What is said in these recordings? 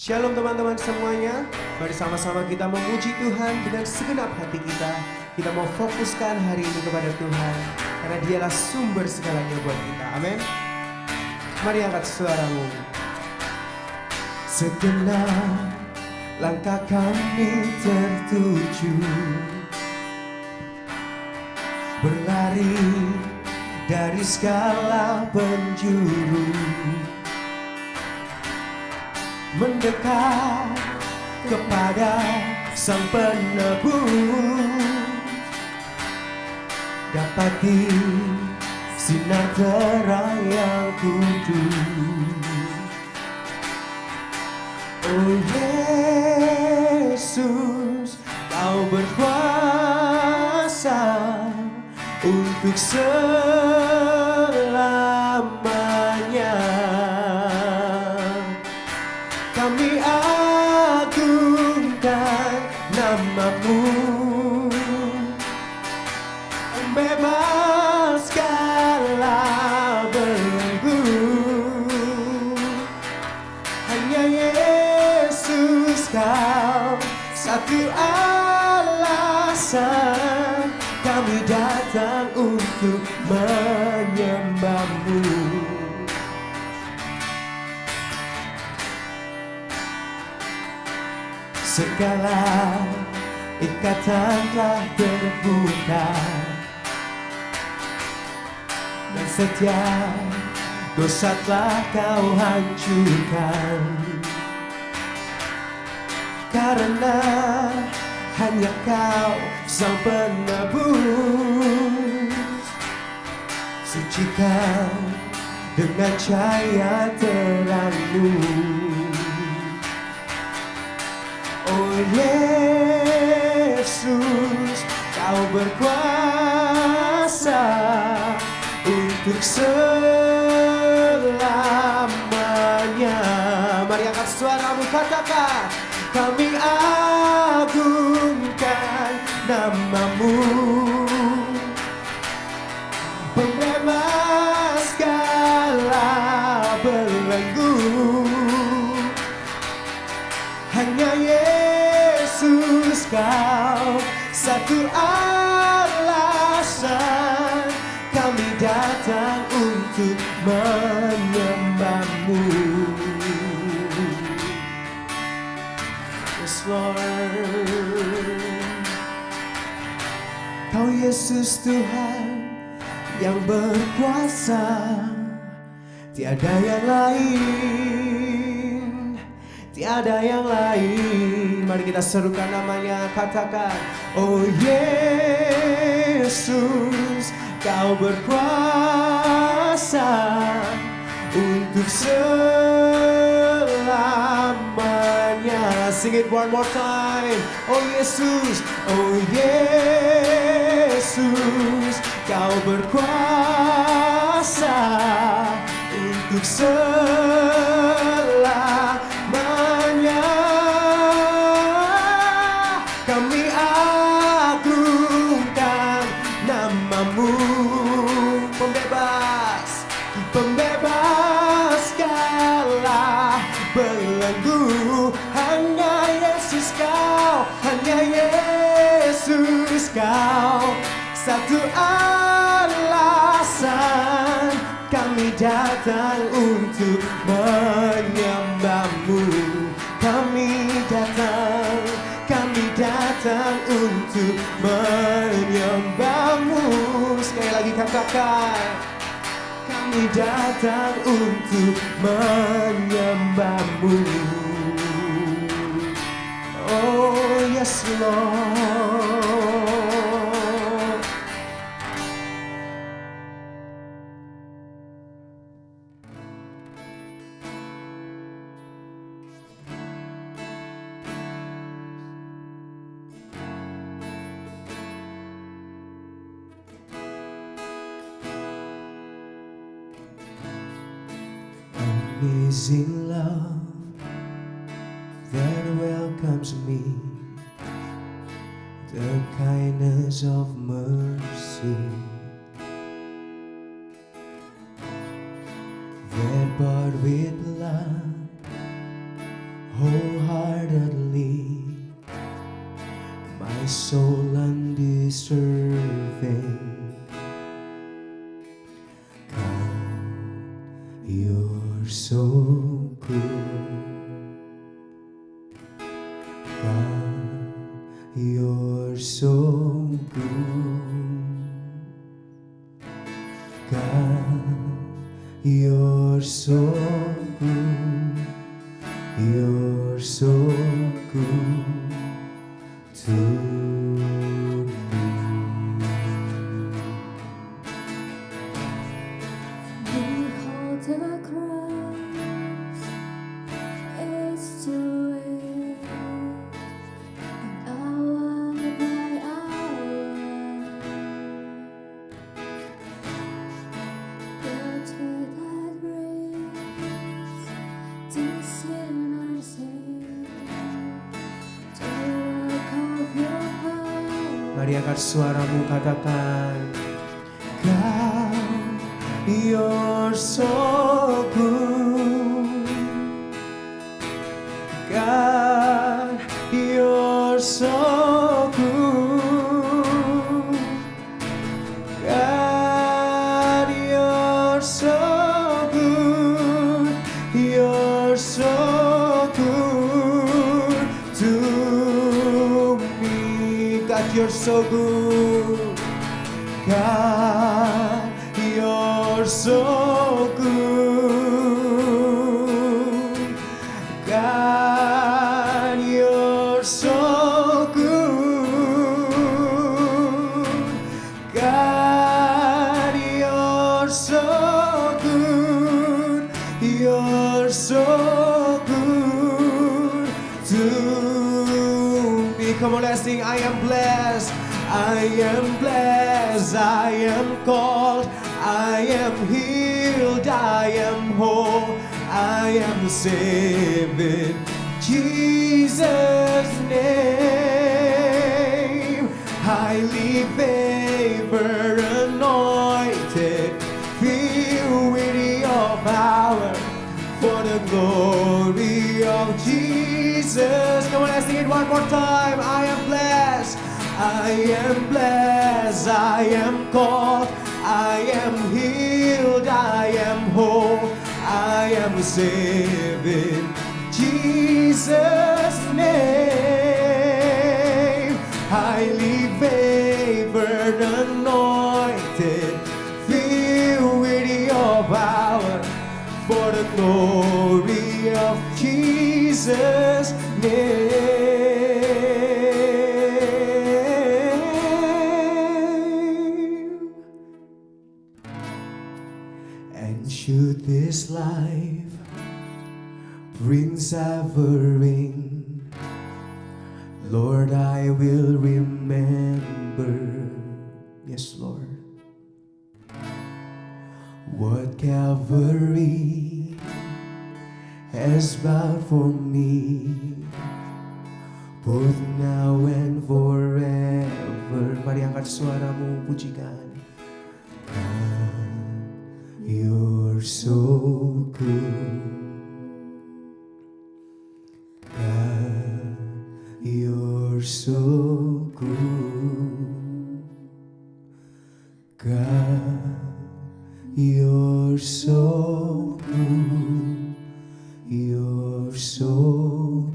Shalom teman-teman semuanya. Mari sama-sama kita memuji Tuhan dengan segenap hati kita. Kita mau fokuskan hari ini kepada Tuhan, karena Dialah sumber segalanya buat kita. Amin. Mari angkat suaramu. Segenap langkah kami tertuju, berlari dari segala penjuru, mendekat kepada Sang Penebus, dapati sinar terang yang kudus. Oh Yesus, Kau berkuasa untuk selamanya. Kami agungkan nama-Mu, bebas segala belenggu. Hanya Yesus, Kau satu alasan kami datang untuk menyembah-Mu. Segala ikatan telah terbuka, dan setiap dosa telah Kau hancurkan. Karena hanya Kau Sang Penebus, sucikan dengan cahaya terang-Mu. Oh Yesus, Kau berkuasa untuk selamanya. Mari angkat suaramu, katakan, kami agungkan nama-Mu, pembebas segala belenggu. Hanya Yesus, Kau satu alasan kami datang untuk menyembah-Mu. Yes Lord, Kau Yesus Tuhan yang berkuasa, tiada yang lain, tiada yang lain. Mari kita serukan namanya, katakan, oh Yesus, Kau berkuasa untuk selamanya. Sing it one more time. Oh Yesus, oh Yesus, Kau berkuasa untuk selamanya. Kami agungkan nama-Mu, pembebas, pembebas segala belenggu. Hanya Yesus, Kau, hanya Yesus, Kau satu alasan kami datang untuk menyembah-Mu. Kami datang untuk menyembah-Mu. Sekali lagi katakan, kami datang untuk menyembah-Mu. Oh yes Lord. Amazing love that welcomes me, the kindness of mercy that bought with blood wholeheartedly, my soul undeserving. God, you're so good. God, you're so good. God, you're so good. You're so good to me. Behold the cross is to it, and hour by hour, the truth that brings to sinners in, to work of your power. Mari angkat suaramu, katakan, God, you're so good. God, you're so good. God, you're so good. You're so good to me. God, you're so good. God, you're so good. God, you're so good. God, you're so good. You're so good to me. Come on, let's sing. I am blessed. I am blessed. I am called. I am healed. I am whole. I am saved in Jesus' name. Highly favored, anointed, filled with your power for the glory of Jesus. Come on, let's sing it one more time. I am blessed. I am blessed. I am called. I am healed. I am whole. I am saved in Jesus' name. Highly favored, anointed, filled with your power for the glory of Jesus' name. And should this life bring suffering, Lord, I will remember, yes, Lord, what Calvary has vowed for me, both now and forever. Mari angkat suaramu, pujikan. God, you're so good. God, you're so good. God, you're so good. You're so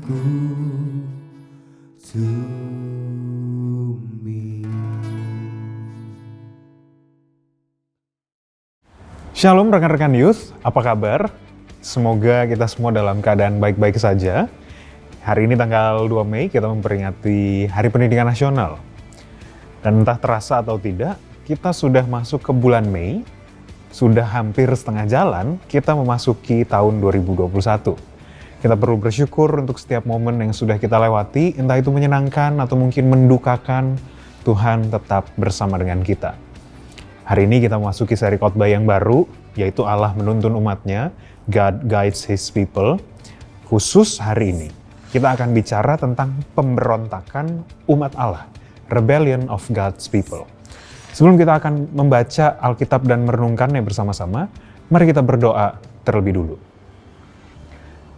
good to me. Shalom rekan-rekan youth, apa kabar? Semoga kita semua dalam keadaan baik-baik saja. Hari ini tanggal 2 Mei kita memperingati Hari Pendidikan Nasional. Dan entah terasa atau tidak, kita sudah masuk ke bulan Mei, sudah hampir setengah jalan kita memasuki tahun 2021. Kita perlu bersyukur untuk setiap momen yang sudah kita lewati, entah itu menyenangkan atau mungkin mendukakan, Tuhan tetap bersama dengan kita. Hari ini kita memasuki seri khotbah yang baru, yaitu Allah menuntun umatnya, God Guides His People. Khusus hari ini, kita akan bicara tentang pemberontakan umat Allah, Rebellion of God's People. Sebelum kita akan membaca Alkitab dan merenungkannya bersama-sama, mari kita berdoa terlebih dulu.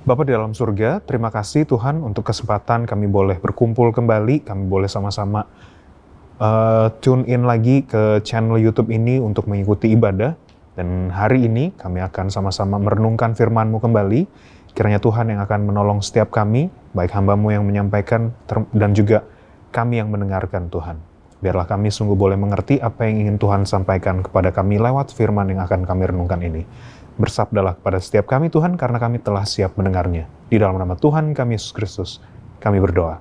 Bapa di dalam surga, terima kasih Tuhan untuk kesempatan kami boleh berkumpul kembali, kami boleh sama-sama tune in lagi ke channel YouTube ini untuk mengikuti ibadah. Dan hari ini kami akan sama-sama merenungkan firman-Mu kembali. Kiranya Tuhan yang akan menolong setiap kami, baik hamba-Mu yang menyampaikan dan juga kami yang mendengarkan Tuhan. Biarlah kami sungguh boleh mengerti apa yang ingin Tuhan sampaikan kepada kami lewat firman yang akan kami renungkan ini. Bersabdalah kepada setiap kami Tuhan, karena kami telah siap mendengarnya. Di dalam nama Tuhan kami Yesus Kristus, kami berdoa.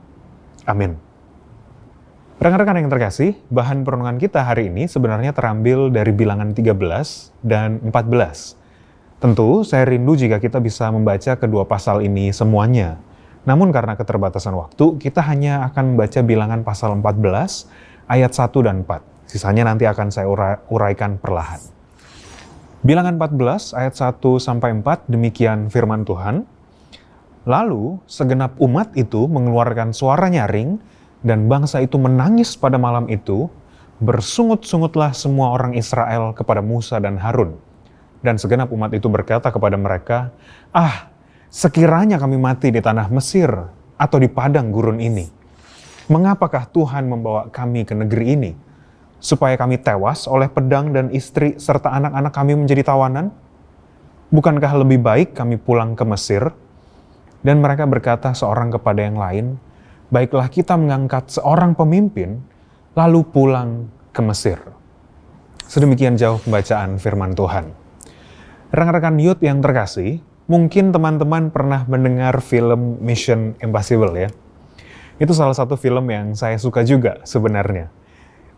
Amin. Rekan-rekan yang terkasih, bahan perenungan kita hari ini sebenarnya terambil dari bilangan 13 dan 14. Tentu saya rindu jika kita bisa membaca kedua pasal ini semuanya. Namun karena keterbatasan waktu, kita hanya akan membaca bilangan pasal 14, ayat 1 dan 4. Sisanya nanti akan saya uraikan perlahan. Bilangan 14 ayat 1 sampai 4 demikian firman Tuhan. Lalu segenap umat itu mengeluarkan suara nyaring dan bangsa itu menangis pada malam itu. Bersungut-sungutlah semua orang Israel kepada Musa dan Harun. Dan segenap umat itu berkata kepada mereka, "Ah, sekiranya kami mati di tanah Mesir atau di padang gurun ini. Mengapakah Tuhan membawa kami ke negeri ini? Supaya kami tewas oleh pedang dan istri serta anak-anak kami menjadi tawanan? Bukankah lebih baik kami pulang ke Mesir?" Dan mereka berkata seorang kepada yang lain, "Baiklah kita mengangkat seorang pemimpin, lalu pulang ke Mesir." Sedemikian jauh pembacaan firman Tuhan. Rekan-rekan youth yang terkasih, mungkin teman-teman pernah mendengar film Mission Impossible ya. Itu salah satu film yang saya suka juga sebenarnya.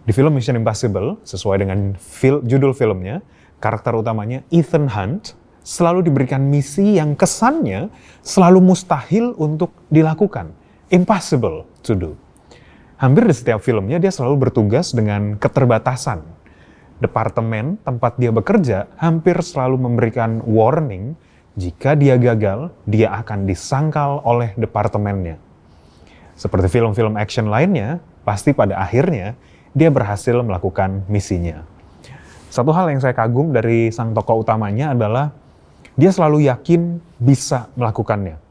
Di film Mission Impossible, sesuai dengan judul filmnya, karakter utamanya Ethan Hunt selalu diberikan misi yang kesannya selalu mustahil untuk dilakukan. Impossible to do. Hampir di setiap filmnya dia selalu bertugas dengan keterbatasan. Departemen tempat dia bekerja hampir selalu memberikan warning jika dia gagal, dia akan disangkal oleh departemennya. Seperti film-film action lainnya, pasti pada akhirnya dia berhasil melakukan misinya. Satu hal yang saya kagum dari sang tokoh utamanya adalah dia selalu yakin bisa melakukannya.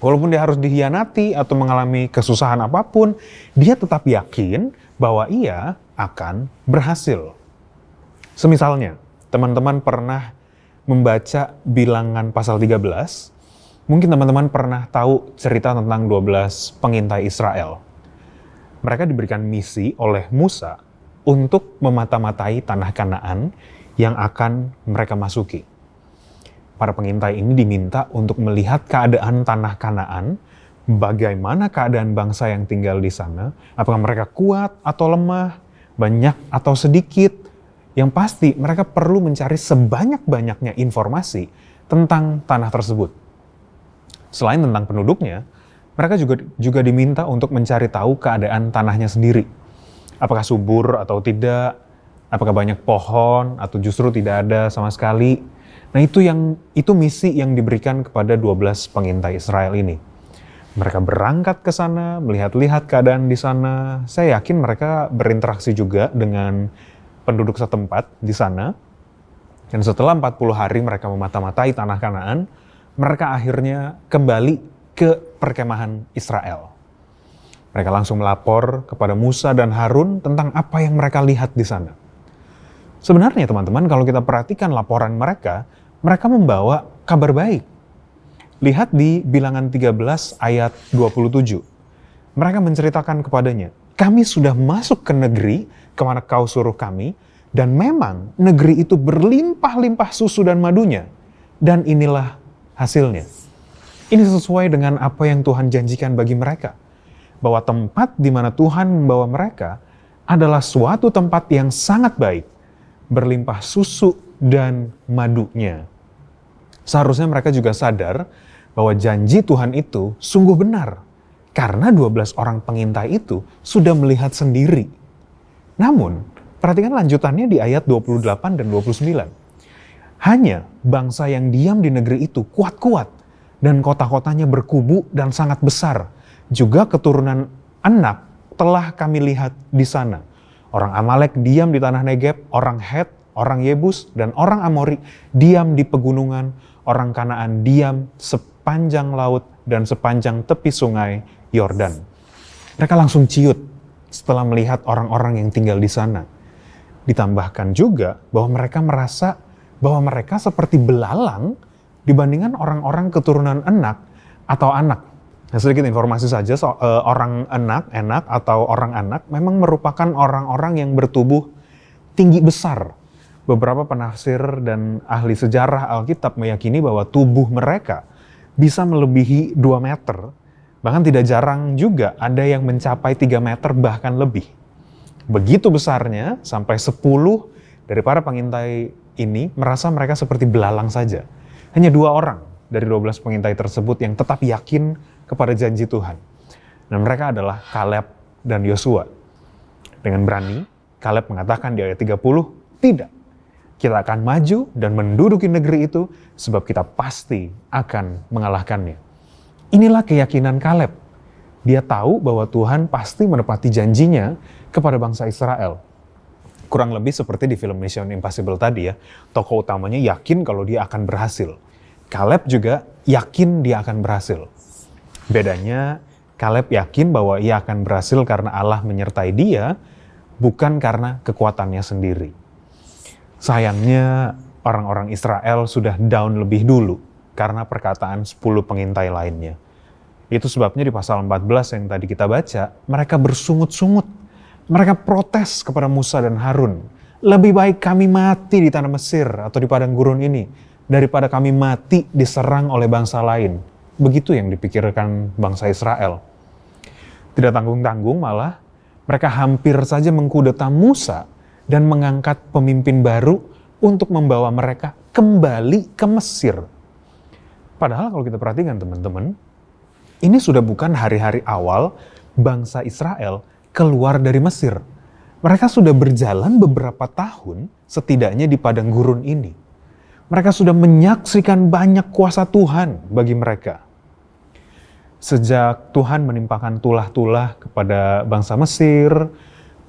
Walaupun dia harus dihianati atau mengalami kesusahan apapun, dia tetap yakin bahwa ia akan berhasil. Semisalnya, teman-teman pernah membaca bilangan pasal 13, mungkin teman-teman pernah tahu cerita tentang 12 pengintai Israel. Mereka diberikan misi oleh Musa untuk memata-matai tanah Kanaan yang akan mereka masuki. Para pengintai ini diminta untuk melihat keadaan tanah Kanaan, bagaimana keadaan bangsa yang tinggal di sana, apakah mereka kuat atau lemah, banyak atau sedikit. Yang pasti mereka perlu mencari sebanyak-banyaknya informasi tentang tanah tersebut. Selain tentang penduduknya, mereka juga diminta untuk mencari tahu keadaan tanahnya sendiri. Apakah subur atau tidak, apakah banyak pohon atau justru tidak ada sama sekali. Nah itu misi yang diberikan kepada 12 pengintai Israel ini. Mereka berangkat ke sana, melihat-lihat keadaan di sana. Saya yakin mereka berinteraksi juga dengan penduduk setempat di sana. Dan setelah 40 hari mereka memata-matai tanah Kanaan, mereka akhirnya kembali ke perkemahan Israel. Mereka langsung melapor kepada Musa dan Harun tentang apa yang mereka lihat di sana. Sebenarnya teman-teman, kalau kita perhatikan laporan mereka membawa kabar baik. Lihat di bilangan 13 ayat 27. Mereka menceritakan kepadanya, "Kami sudah masuk ke negeri kemana kau suruh kami, dan memang negeri itu berlimpah-limpah susu dan madunya, dan inilah hasilnya." Ini sesuai dengan apa yang Tuhan janjikan bagi mereka, bahwa tempat di mana Tuhan membawa mereka adalah suatu tempat yang sangat baik, berlimpah susu dan madunya. Seharusnya mereka juga sadar bahwa janji Tuhan itu sungguh benar, karena 12 orang pengintai itu sudah melihat sendiri. Namun, perhatikan lanjutannya di ayat 28 dan 29. Hanya bangsa yang diam di negeri itu kuat-kuat, dan kota-kotanya berkubu dan sangat besar. Juga keturunan Anak telah kami lihat di sana. Orang Amalek diam di tanah Negeb, orang Het, orang Yebus, dan orang Amori diam di pegunungan, orang Kanaan diam sepanjang laut dan sepanjang tepi sungai Yordan. Mereka langsung ciut setelah melihat orang-orang yang tinggal di sana. Ditambahkan juga bahwa mereka merasa bahwa mereka seperti belalang dibandingkan orang-orang keturunan Enak atau Anak. Nah, sedikit informasi saja, orang Enak atau orang Anak memang merupakan orang-orang yang bertubuh tinggi besar. Beberapa penafsir dan ahli sejarah Alkitab meyakini bahwa tubuh mereka bisa melebihi 2 meter. Bahkan tidak jarang juga ada yang mencapai 3 meter bahkan lebih. Begitu besarnya sampai 10 dari para pengintai ini merasa mereka seperti belalang saja. Hanya 2 orang dari 12 pengintai tersebut yang tetap yakin kepada janji Tuhan. Dan mereka adalah Kaleb dan Yosua. Dengan berani, Kaleb mengatakan di ayat 30, tidak. Kita akan maju dan menduduki negeri itu sebab kita pasti akan mengalahkannya. Inilah keyakinan Kaleb. Dia tahu bahwa Tuhan pasti menepati janjinya kepada bangsa Israel. Kurang lebih seperti di film Mission Impossible tadi ya. Tokoh utamanya yakin kalau dia akan berhasil. Kaleb juga yakin dia akan berhasil. Bedanya, Kaleb yakin bahwa ia akan berhasil karena Allah menyertai dia, bukan karena kekuatannya sendiri. Sayangnya, orang-orang Israel sudah down lebih dulu karena perkataan 10 pengintai lainnya. Itu sebabnya di pasal 14 yang tadi kita baca, mereka bersungut-sungut. Mereka protes kepada Musa dan Harun. Lebih baik kami mati di tanah Mesir atau di padang gurun ini daripada kami mati diserang oleh bangsa lain. Begitu yang dipikirkan bangsa Israel. Tidak tanggung-tanggung malah, mereka hampir saja mengkudeta Musa dan mengangkat pemimpin baru untuk membawa mereka kembali ke Mesir. Padahal kalau kita perhatikan teman-teman, ini sudah bukan hari-hari awal bangsa Israel keluar dari Mesir. Mereka sudah berjalan beberapa tahun setidaknya di padang gurun ini. Mereka sudah menyaksikan banyak kuasa Tuhan bagi mereka. Sejak Tuhan menimpakan tulah-tulah kepada bangsa Mesir,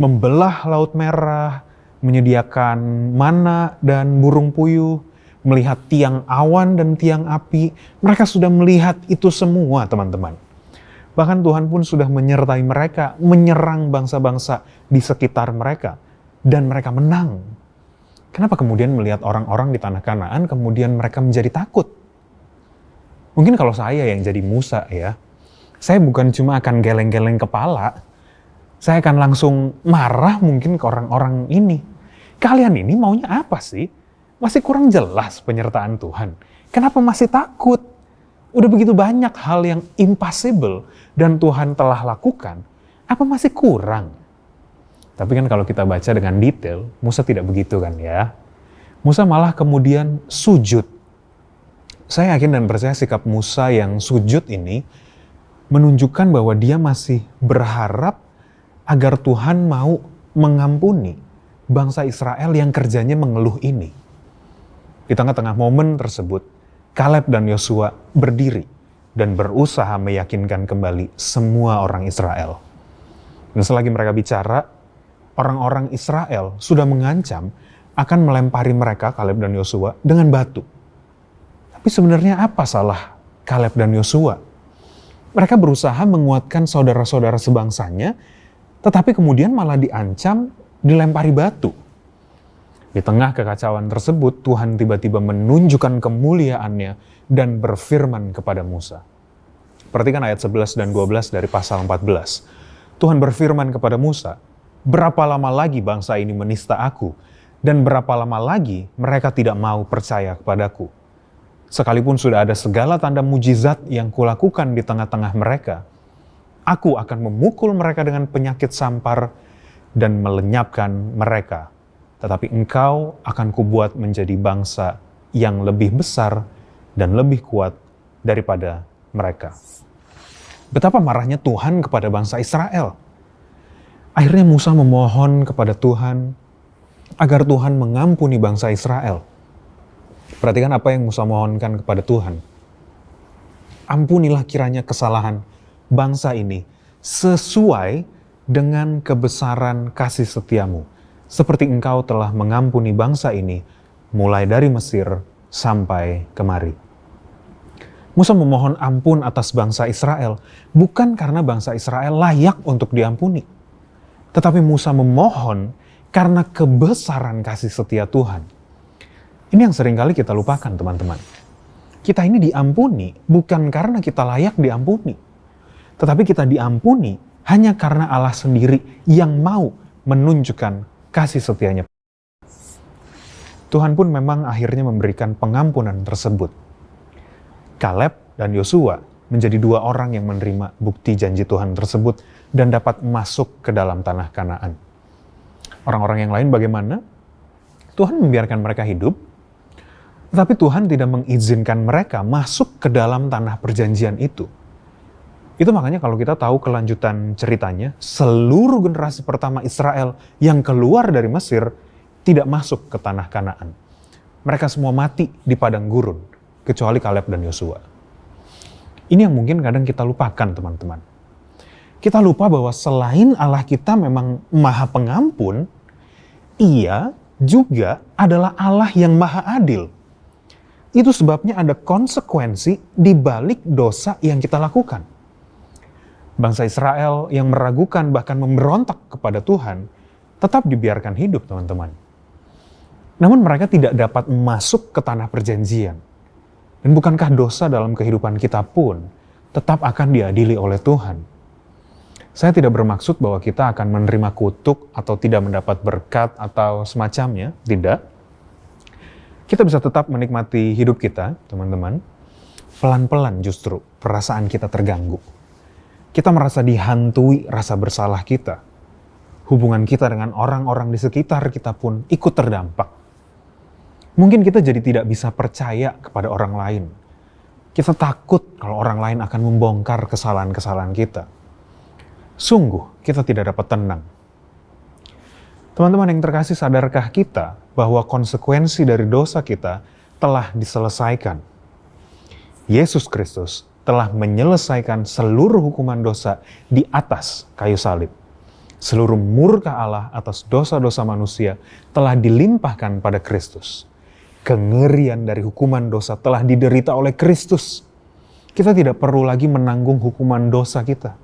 membelah Laut Merah, menyediakan mana dan burung puyuh, melihat tiang awan dan tiang api. Mereka sudah melihat itu semua, teman-teman. Bahkan Tuhan pun sudah menyertai mereka, menyerang bangsa-bangsa di sekitar mereka. Dan mereka menang. Kenapa kemudian melihat orang-orang di tanah Kanaan, kemudian mereka menjadi takut? Mungkin kalau saya yang jadi Musa ya, saya bukan cuma akan geleng-geleng kepala, saya akan langsung marah mungkin ke orang-orang ini. Kalian ini maunya apa sih? Masih kurang jelas penyertaan Tuhan. Kenapa masih takut? Udah begitu banyak hal yang impossible dan Tuhan telah lakukan. Apa masih kurang? Tapi kan kalau kita baca dengan detail, Musa tidak begitu kan ya. Musa malah kemudian sujud. Saya yakin dan percaya sikap Musa yang sujud ini menunjukkan bahwa dia masih berharap agar Tuhan mau mengampuni bangsa Israel yang kerjanya mengeluh ini. Di tengah-tengah momen tersebut, Kaleb dan Yosua berdiri dan berusaha meyakinkan kembali semua orang Israel. Dan selagi mereka bicara, orang-orang Israel sudah mengancam akan melempari mereka, Kaleb dan Yosua, dengan batu. Tapi sebenarnya apa salah Kaleb dan Yosua? Mereka berusaha menguatkan saudara-saudara sebangsanya, tetapi kemudian malah diancam dilempari batu. Di tengah kekacauan tersebut, Tuhan tiba-tiba menunjukkan kemuliaannya dan berfirman kepada Musa. Perhatikan ayat 11 dan 12 dari pasal 14. Tuhan berfirman kepada Musa, berapa lama lagi bangsa ini menista aku, dan berapa lama lagi mereka tidak mau percaya kepadaku. Sekalipun sudah ada segala tanda mujizat yang kulakukan di tengah-tengah mereka, aku akan memukul mereka dengan penyakit sampar dan melenyapkan mereka. Tetapi engkau akan kubuat menjadi bangsa yang lebih besar dan lebih kuat daripada mereka. Betapa marahnya Tuhan kepada bangsa Israel. Akhirnya Musa memohon kepada Tuhan agar Tuhan mengampuni bangsa Israel. Perhatikan apa yang Musa mohonkan kepada Tuhan. Ampunilah kiranya kesalahan bangsa ini sesuai dengan kebesaran kasih setiamu, seperti engkau telah mengampuni bangsa ini mulai dari Mesir sampai kemari. Musa memohon ampun atas bangsa Israel, bukan karena bangsa Israel layak untuk diampuni. Tetapi Musa memohon karena kebesaran kasih setia Tuhan. Ini yang seringkali kita lupakan, teman-teman. Kita ini diampuni bukan karena kita layak diampuni. Tetapi kita diampuni hanya karena Allah sendiri yang mau menunjukkan kasih setianya. Tuhan pun memang akhirnya memberikan pengampunan tersebut. Kaleb dan Yosua menjadi dua orang yang menerima bukti janji Tuhan tersebut dan dapat masuk ke dalam tanah Kanaan. Orang-orang yang lain bagaimana? Tuhan membiarkan mereka hidup, tetapi Tuhan tidak mengizinkan mereka masuk ke dalam tanah perjanjian itu. Itu makanya kalau kita tahu kelanjutan ceritanya, seluruh generasi pertama Israel yang keluar dari Mesir tidak masuk ke tanah Kanaan. Mereka semua mati di padang gurun, kecuali Kaleb dan Yosua. Ini yang mungkin kadang kita lupakan, teman-teman. Kita lupa bahwa selain Allah kita memang Maha Pengampun, Ia juga adalah Allah yang Maha Adil. Itu sebabnya ada konsekuensi di balik dosa yang kita lakukan. Bangsa Israel yang meragukan bahkan memberontak kepada Tuhan tetap dibiarkan hidup, teman-teman. Namun mereka tidak dapat masuk ke tanah perjanjian. Dan bukankah dosa dalam kehidupan kita pun tetap akan diadili oleh Tuhan? Saya tidak bermaksud bahwa kita akan menerima kutuk atau tidak mendapat berkat atau semacamnya, tidak. Kita bisa tetap menikmati hidup kita, teman-teman. Pelan-pelan justru perasaan kita terganggu. Kita merasa dihantui rasa bersalah kita. Hubungan kita dengan orang-orang di sekitar kita pun ikut terdampak. Mungkin kita jadi tidak bisa percaya kepada orang lain. Kita takut kalau orang lain akan membongkar kesalahan-kesalahan kita. Sungguh, kita tidak dapat tenang. Teman-teman yang terkasih, sadarkah kita bahwa konsekuensi dari dosa kita telah diselesaikan? Yesus Kristus telah menyelesaikan seluruh hukuman dosa di atas kayu salib. Seluruh murka Allah atas dosa-dosa manusia telah dilimpahkan pada Kristus. Kengerian dari hukuman dosa telah diderita oleh Kristus. Kita tidak perlu lagi menanggung hukuman dosa kita.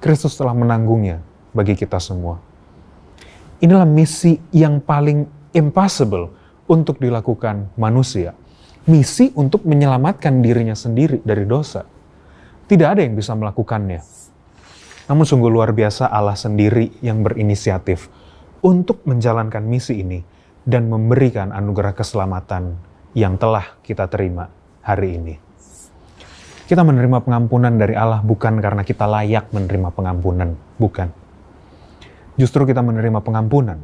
Kristus telah menanggungnya bagi kita semua. Inilah misi yang paling impossible untuk dilakukan manusia. Misi untuk menyelamatkan dirinya sendiri dari dosa. Tidak ada yang bisa melakukannya. Namun sungguh luar biasa Allah sendiri yang berinisiatif untuk menjalankan misi ini dan memberikan anugerah keselamatan yang telah kita terima hari ini. Kita menerima pengampunan dari Allah bukan karena kita layak menerima pengampunan, bukan. Justru kita menerima pengampunan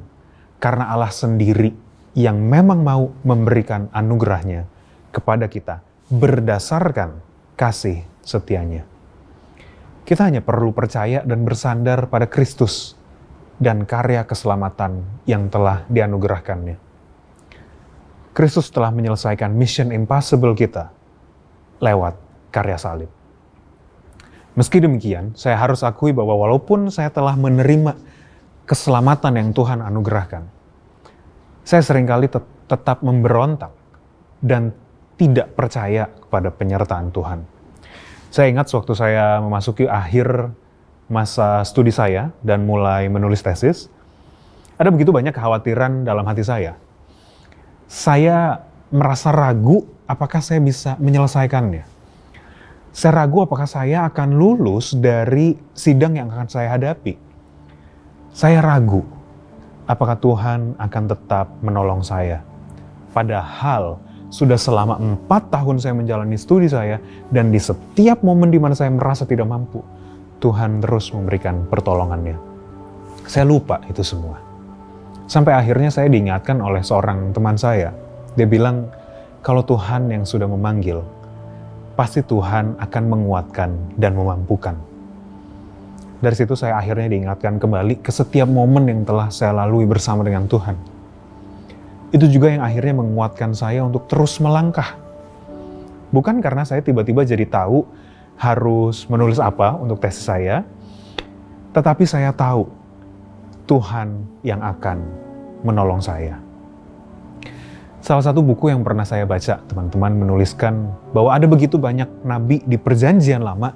karena Allah sendiri yang memang mau memberikan anugerahnya kepada kita berdasarkan kasih setianya. Kita hanya perlu percaya dan bersandar pada Kristus dan karya keselamatan yang telah dianugerahkannya. Kristus telah menyelesaikan mission impossible kita lewat karya salib. Meski demikian, saya harus akui bahwa walaupun saya telah menerima keselamatan yang Tuhan anugerahkan, saya seringkali tetap memberontak dan tidak percaya kepada penyertaan Tuhan. Saya ingat sewaktu saya memasuki akhir masa studi saya dan mulai menulis tesis, ada begitu banyak kekhawatiran dalam hati saya. Saya merasa ragu apakah saya bisa menyelesaikannya. Saya ragu apakah saya akan lulus dari sidang yang akan saya hadapi. Saya ragu apakah Tuhan akan tetap menolong saya. Padahal sudah selama 4 tahun saya menjalani studi saya dan di setiap momen di mana saya merasa tidak mampu, Tuhan terus memberikan pertolongannya. Saya lupa itu semua. Sampai akhirnya saya diingatkan oleh seorang teman saya. Dia bilang, kalau Tuhan yang sudah memanggil, pasti Tuhan akan menguatkan dan memampukan. Dari situ saya akhirnya diingatkan kembali ke setiap momen yang telah saya lalui bersama dengan Tuhan. Itu juga yang akhirnya menguatkan saya untuk terus melangkah. Bukan karena saya tiba-tiba jadi tahu harus menulis apa untuk tesis saya, tetapi saya tahu Tuhan yang akan menolong saya. Salah satu buku yang pernah saya baca, teman-teman menuliskan bahwa ada begitu banyak nabi di Perjanjian Lama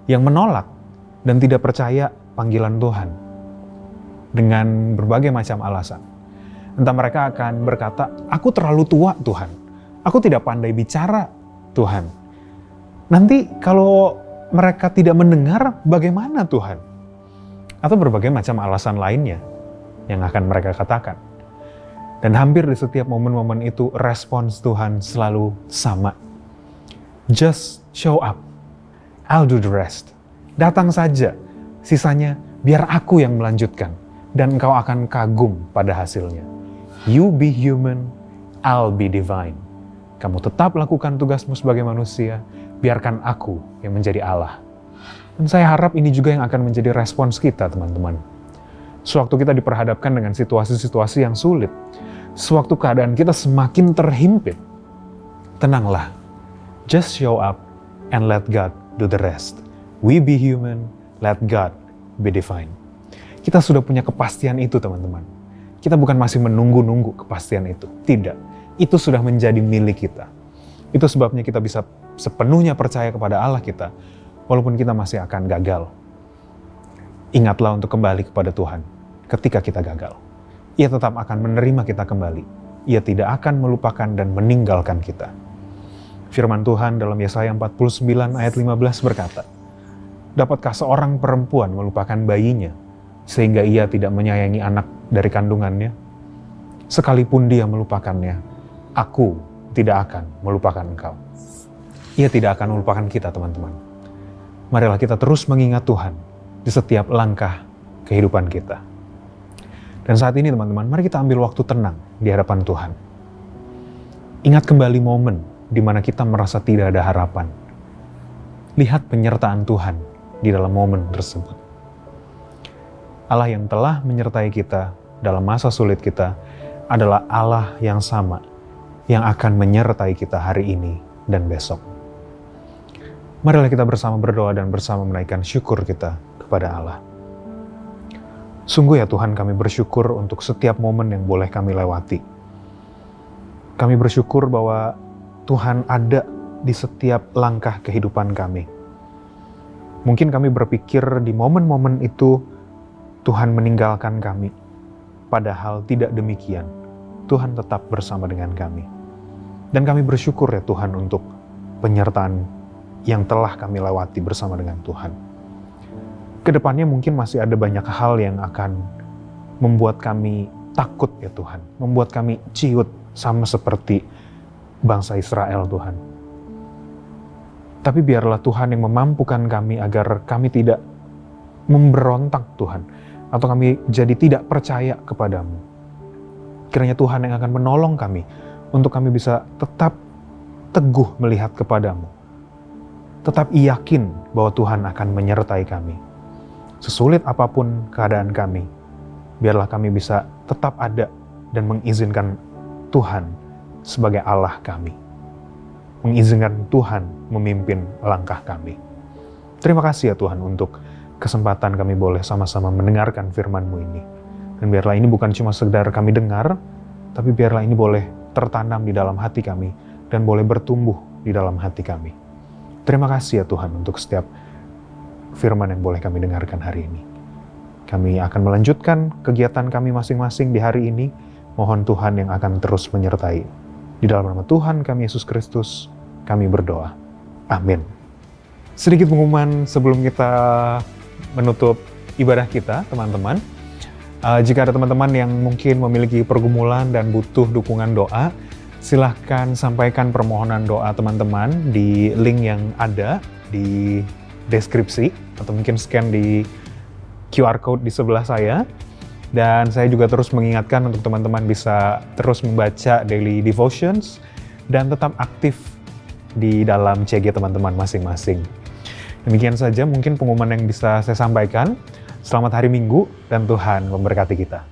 yang menolak dan tidak percaya panggilan Tuhan dengan berbagai macam alasan. Entah mereka akan berkata, aku terlalu tua Tuhan, aku tidak pandai bicara Tuhan. Nanti kalau mereka tidak mendengar, bagaimana Tuhan? Atau berbagai macam alasan lainnya yang akan mereka katakan. Dan hampir di setiap momen-momen itu, respons Tuhan selalu sama. Just show up, I'll do the rest. Datang saja, sisanya biar aku yang melanjutkan. Dan engkau akan kagum pada hasilnya. You be human, I'll be divine. Kamu tetap lakukan tugasmu sebagai manusia, biarkan aku yang menjadi Allah. Dan saya harap ini juga yang akan menjadi respons kita, teman-teman. Sewaktu kita diperhadapkan dengan situasi-situasi yang sulit, sewaktu keadaan kita semakin terhimpit, tenanglah. Just show up and let God do the rest. We be human, let God be divine. Kita sudah punya kepastian itu, teman-teman. Kita bukan masih menunggu-nunggu kepastian itu. Tidak. Itu sudah menjadi milik kita. Itu sebabnya kita bisa sepenuhnya percaya kepada Allah kita, walaupun kita masih akan gagal. Ingatlah untuk kembali kepada Tuhan ketika kita gagal. Ia tetap akan menerima kita kembali. Ia tidak akan melupakan dan meninggalkan kita. Firman Tuhan dalam Yesaya 49 ayat 15 berkata, dapatkah seorang perempuan melupakan bayinya, sehingga ia tidak menyayangi anak dari kandungannya? Sekalipun dia melupakannya, aku tidak akan melupakan engkau. Ia tidak akan melupakan kita, teman-teman. Marilah kita terus mengingat Tuhan di setiap langkah kehidupan kita. Dan saat ini, teman-teman, mari kita ambil waktu tenang di hadapan Tuhan. Ingat kembali momen di mana kita merasa tidak ada harapan. Lihat penyertaan Tuhan di dalam momen tersebut. Allah yang telah menyertai kita dalam masa sulit kita adalah Allah yang sama, yang akan menyertai kita hari ini dan besok. Marilah kita bersama berdoa dan bersama menaikkan syukur kita kepada Allah. Sungguh ya Tuhan, kami bersyukur untuk setiap momen yang boleh kami lewati. Kami bersyukur bahwa Tuhan ada di setiap langkah kehidupan kami. Mungkin kami berpikir di momen-momen itu Tuhan meninggalkan kami. Padahal tidak demikian. Tuhan tetap bersama dengan kami. Dan kami bersyukur ya Tuhan untuk penyertaan yang telah kami lewati bersama dengan Tuhan. Kedepannya mungkin masih ada banyak hal yang akan membuat kami takut ya Tuhan. Membuat kami ciut sama seperti bangsa Israel Tuhan. Tapi biarlah Tuhan yang memampukan kami agar kami tidak memberontak Tuhan. Atau kami jadi tidak percaya kepadamu. Kiranya Tuhan yang akan menolong kami untuk kami bisa tetap teguh melihat kepadamu. Tetap yakin bahwa Tuhan akan menyertai kami. Sesulit apapun keadaan kami, biarlah kami bisa tetap ada dan mengizinkan Tuhan sebagai Allah kami. Mengizinkan Tuhan memimpin langkah kami. Terima kasih ya Tuhan untuk kesempatan kami boleh sama-sama mendengarkan firman-Mu ini. Dan biarlah ini bukan cuma sekedar kami dengar, tapi biarlah ini boleh tertanam di dalam hati kami dan boleh bertumbuh di dalam hati kami. Terima kasih ya Tuhan untuk setiap firman yang boleh kami dengarkan hari ini. Kami akan melanjutkan kegiatan kami masing-masing di hari ini. Mohon Tuhan yang akan terus menyertai. Di dalam nama Tuhan kami Yesus Kristus, kami berdoa. Amin. Sedikit pengumuman sebelum kita menutup ibadah kita, teman-teman. Jika ada teman-teman yang mungkin memiliki pergumulan dan butuh dukungan doa, silahkan sampaikan permohonan doa teman-teman di link yang ada di deskripsi, atau mungkin scan di QR code di sebelah saya. Dan saya juga terus mengingatkan untuk teman-teman bisa terus membaca daily devotions dan tetap aktif di dalam CG teman-teman masing-masing. Demikian saja mungkin pengumuman yang bisa saya sampaikan. Selamat hari Minggu dan Tuhan memberkati kita.